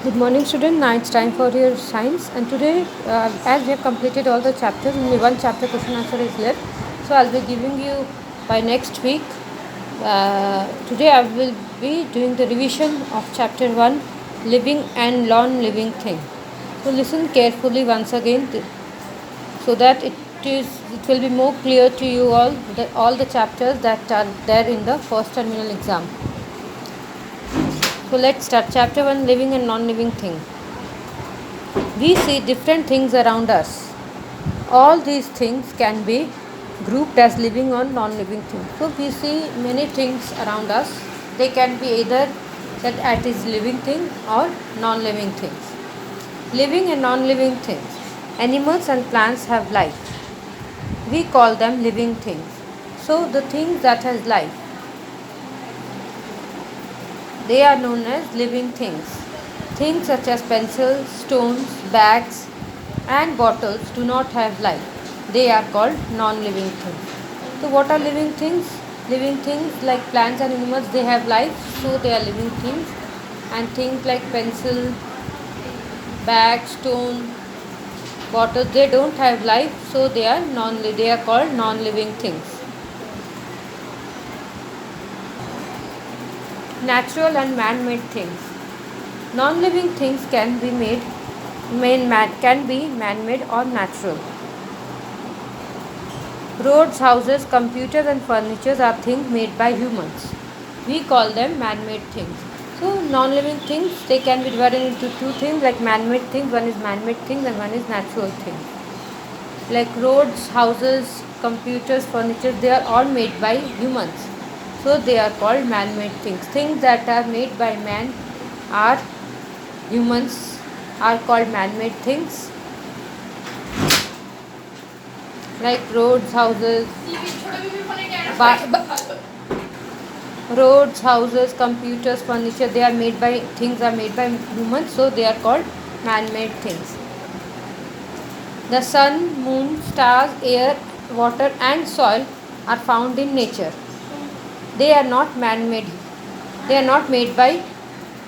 Good morning, student. Now it's time for your science, and today, as we have completed all the chapters, only one chapter question answer is left. So I'll be giving you by next week. Today I will be doing the revision of chapter one, living and non-living thing. So listen carefully once again, so that it will be more clear to you all the chapters that are there in the first terminal exam. So let's start. Chapter one, living and non-living thing. We see different things around us. All these things can be grouped as living or non-living things. So we see many things around us. They can be either said as living thing or non-living things. Living and non-living things. Animals and plants have life. We call them living things. So the things that has life, they are known as living things. Things such as pencils, stones, bags, and bottles do not have life. They are called non-living things. So what are living things? Living things like plants and animals, they have life, so they are living things. And things like pencil, bag, stone, bottle, they don't have life, so they are called non-living things. Natural and man-made things. Non-living things can be man-made or natural. Roads, houses, computers and furniture are things made by humans. We call them man-made things. So non-living things, they can be divided into two things, like man-made things. One is man-made things and one is natural things. Like roads, houses, computers, furniture, they are all made by humans. So they are called man-made things. Things that are made by man are humans are called man-made things, like roads, houses, roads, houses, computers, furniture. They are made by humans, so they are called man-made things. The sun, moon, stars, air, water, and soil are found in nature. They are not man-made. They are not made by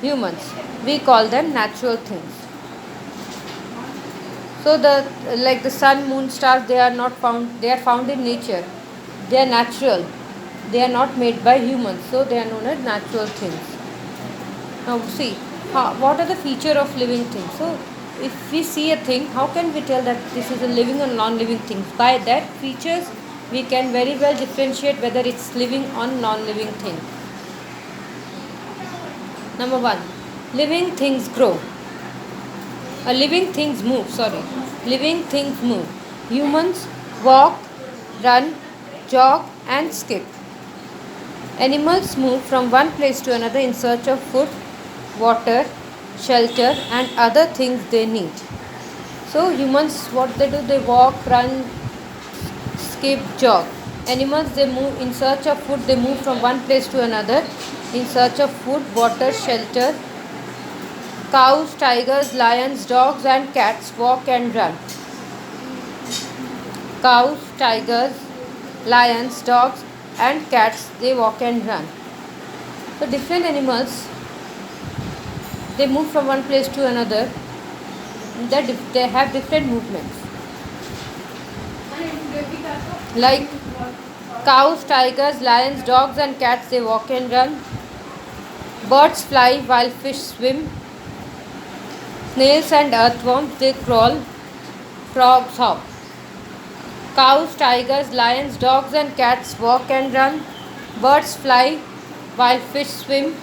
humans. We call them natural things. So the sun, moon, stars, they are not found. They are found in nature. They are natural. They are not made by humans. So they are known as natural things. Now see, what are the feature of living things? So if we see a thing, how can we tell that this is a living or non-living thing? By that features, we can very well differentiate whether it's living or non-living thing. Number one, living things grow. Living things move. Living things move. Humans walk, run, jog, and skip. Animals move from one place to another in search of food, water, shelter, and other things they need. So humans, what they do, they walk, run, skip, jog. Animals, they move in search of food. They move from one place to another in search of food, water, shelter. Cows, tigers, lions, dogs, and cats walk and run. Cows, tigers, lions, dogs, and cats, they walk and run. So different animals, they move from one place to another. They have different movements. Like cows, tigers, lions, dogs, and cats, they walk and run. Birds fly while fish swim. Snails and earthworms, they crawl. Frogs hop. Cows, tigers, lions, dogs, and cats walk and run. Birds fly while fish swim.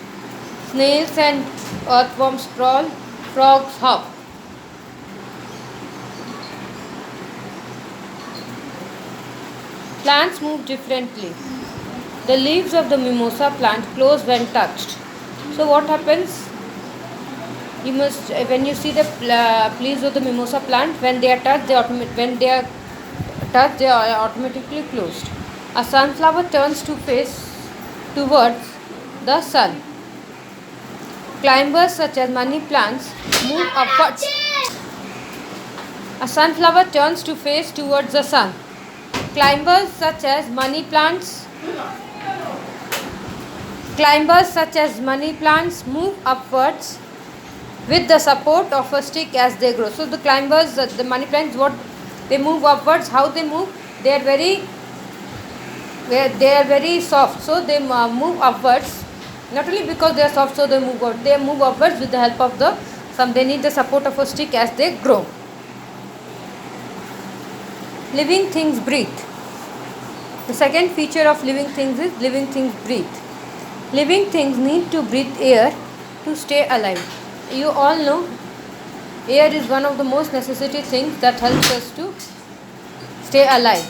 Snails and earthworms crawl. Frogs hop. Plants move differently. The leaves of the mimosa plant close when touched. So what happens? You must, when you see the leaves of the mimosa plant, when they are touched, they are automatically closed. A sunflower turns to face towards the sun. Climbers such as money plants move upwards. A sunflower turns to face towards the sun. Climbers such as money plants move upwards with the support of a stick as they grow. So the climbers, the money plants, what they move upwards, how they move, they are very soft, so they move upwards. Not only because they are soft, so they move upwards with the help of the some. They need the support of a stick as they grow. Living things breathe. The second feature of living things is living things breathe. Living things need to breathe air to stay alive. You all know air is one of the most necessary things that helps us to stay alive.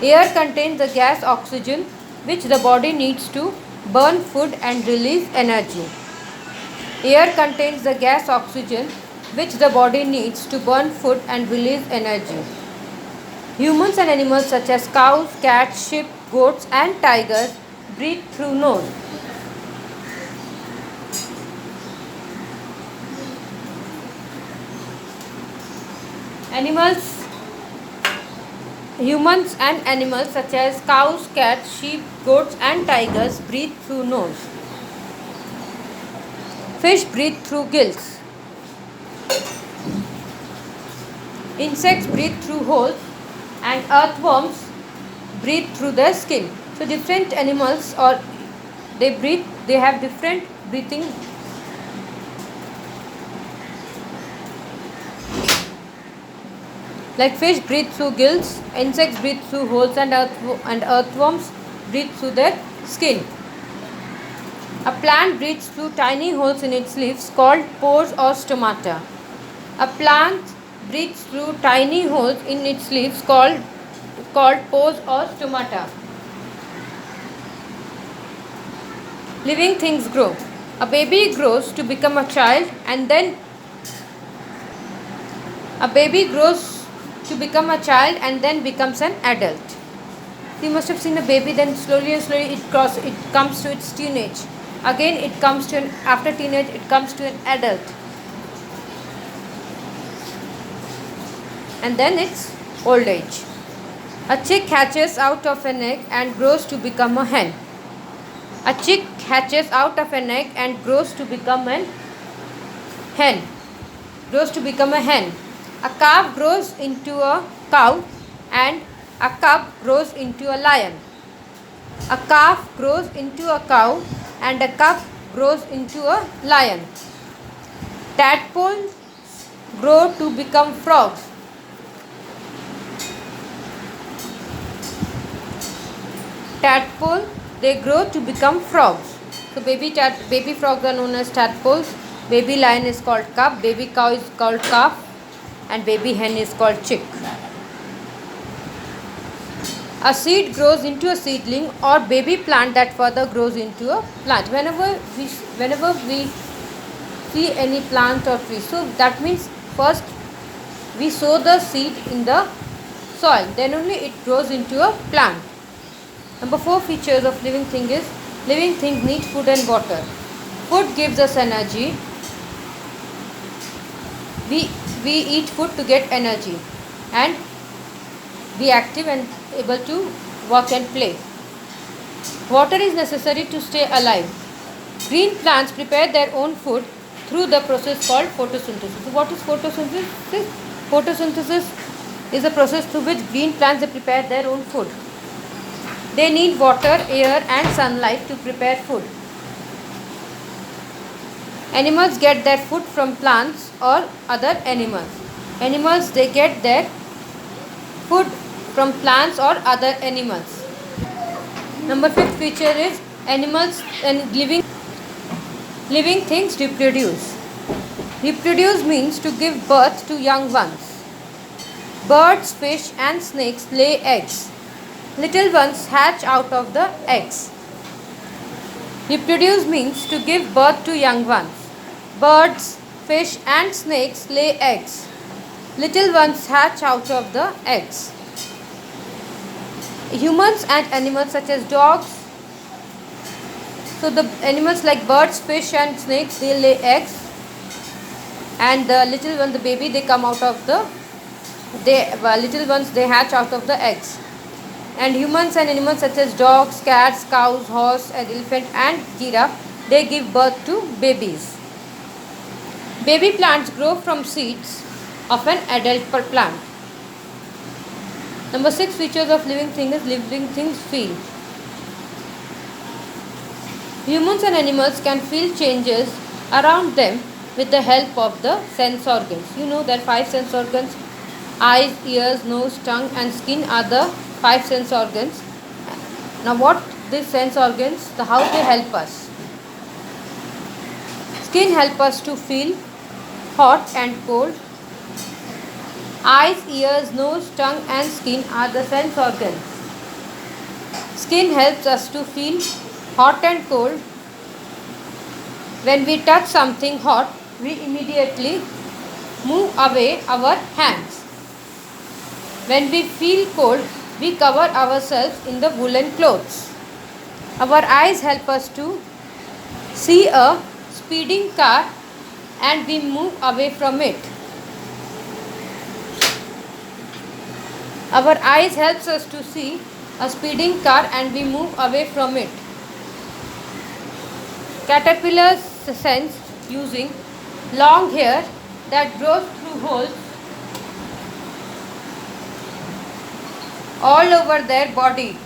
Air contains the gas oxygen, which the body needs to burn food and release energy. Air contains the gas oxygen, which the body needs to burn food and release energy. Humans and animals such as cows, cats, sheep, goats and tigers breathe through nose. Humans and animals such as cows, cats, sheep, goats and tigers breathe through nose. Fish breathe through gills. Insects breathe through holes and earthworms breathe through their skin. So different animals they have different breathing. Like fish breathe through gills, insects breathe through holes and earthworms breathe through their skin. A plant breathes through tiny holes in its leaves called pores or stomata. A plant breathes through tiny holes in its leaves called pores or stomata. Living things grow. A baby grows to become a child and then becomes an adult. You must have seen a baby, then slowly it comes to its teenage. Again after teenage it comes to an adult. And then it's old age. A chick hatches out of an egg and grows to become a hen. A chick hatches out of an egg and grows to become a hen. A calf grows into a cow and a cub grows into a lion. A calf grows into a cow and a cub grows into a lion. Tadpoles grow to become frogs. They grow to become frogs. So baby frogs are known as tadpoles. Baby lion is called cub. Baby cow is called calf. And baby hen is called chick. A seed grows into a seedling or baby plant that further grows into a plant. Whenever we see any plant or tree, so that means first we sow the seed in the soil, then only it grows into a plant. Number 4 features of living thing is living things need food and water. Food gives us energy. We eat food to get energy and be active and able to work and play. Water is necessary to stay alive. Green plants prepare their own food through the process called photosynthesis. So what is photosynthesis? Photosynthesis is a process through which green plants prepare their own food. They need water, air and sunlight to prepare food. Animals get their food from plants or other animals. Animals, they get their food from plants or other animals. Number 5th feature is animals and living things reproduce. Reproduce means to give birth to young ones. Birds, fish and snakes lay eggs. Little ones hatch out of the eggs. Reproduce means to give birth to young ones. Birds, fish and snakes lay eggs. Little ones hatch out of the eggs. Humans and animals such as dogs. So the animals like birds, fish and snakes, they lay eggs. And the little one, the baby, they come out of the little ones, they hatch out of the eggs. And humans and animals such as dogs, cats, cows, horse, elephant and giraffe, they give birth to babies. Baby plants grow from seeds of an adult plant. Number 6 features of living thing is living things feel. Humans and animals can feel changes around them with the help of the sense organs. You know that 5 sense organs: eyes, ears, nose, tongue and skin are the 5 sense organs. Now what these sense organs, how they help us? Skin help us to feel hot and cold. Eyes, ears, nose, tongue and skin are the sense organs. Skin helps us to feel hot and cold. When we touch something hot, we immediately move away our hands. When we feel cold, we cover ourselves in the woolen clothes. Our eyes help us to see a speeding car and we move away from it. Our eyes helps us to see a speeding car and we move away from it. Caterpillars sense using long hair that grows through holes all over their body.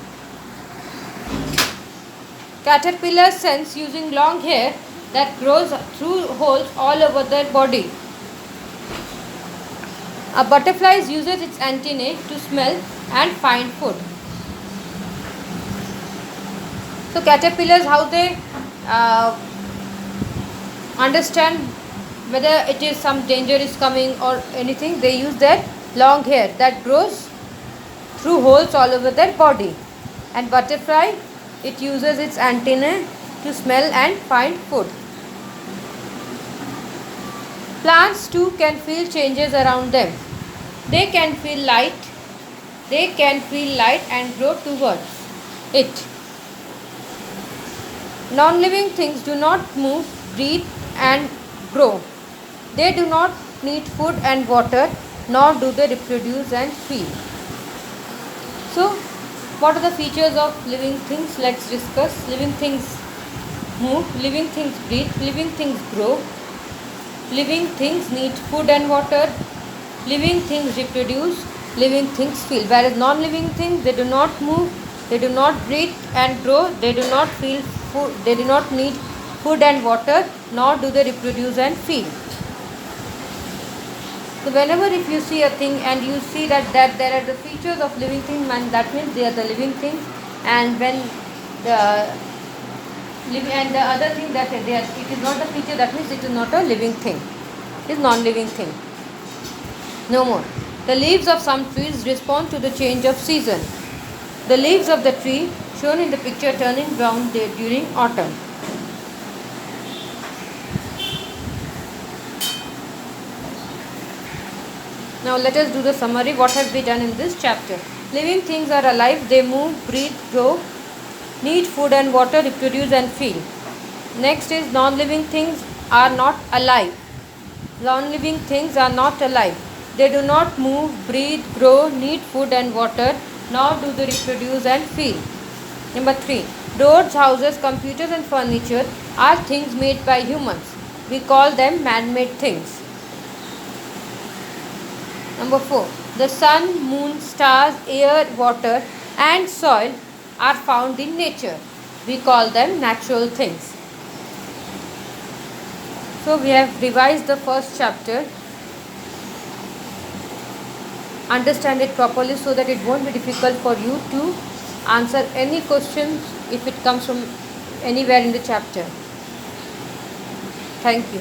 Caterpillars sense using long hair that grows through holes all over their body. A butterfly uses its antennae to smell and find food. So caterpillars, how they understand whether it is some danger is coming or anything, they use their long hair that grows through holes all over their body. And butterfly, it uses its antennae to smell and find food. Plants too can feel changes around them. They can feel light and grow towards it. Non-living things do not move, breathe and grow. They do not need food and water, nor do they reproduce and feel. So, what are the features of living things? Let's discuss. Living things move, living things breathe, living things grow, living things need food and water, living things reproduce, living things feel. Whereas non-living things, they do not move, they do not breathe and grow, they do not feel food, they do not need food and water, nor do they reproduce and feel. So whenever if you see a thing and you see that there are the features of living things, that means they are the living things. And when the other thing that it is not a feature, that means it is not a living thing. It is non-living thing. No more. The leaves of some trees respond to the change of season. The leaves of the tree shown in the picture turning brown during autumn. Now let us do the summary. What have we done in this chapter? Living things are alive. They move, breathe, grow, need food and water, reproduce and feel. Next is non-living things are not alive. Non-living things are not alive. They do not move, breathe, grow, need food and water, nor do they reproduce and feel. Number 3. Doors, houses, computers and furniture are things made by humans. We call them man-made things. Number 4. The sun, moon, stars, air, water and soil are found in nature. We call them natural things. So we have revised the first chapter. Understand it properly so that it won't be difficult for you to answer any questions if it comes from anywhere in the chapter. Thank you.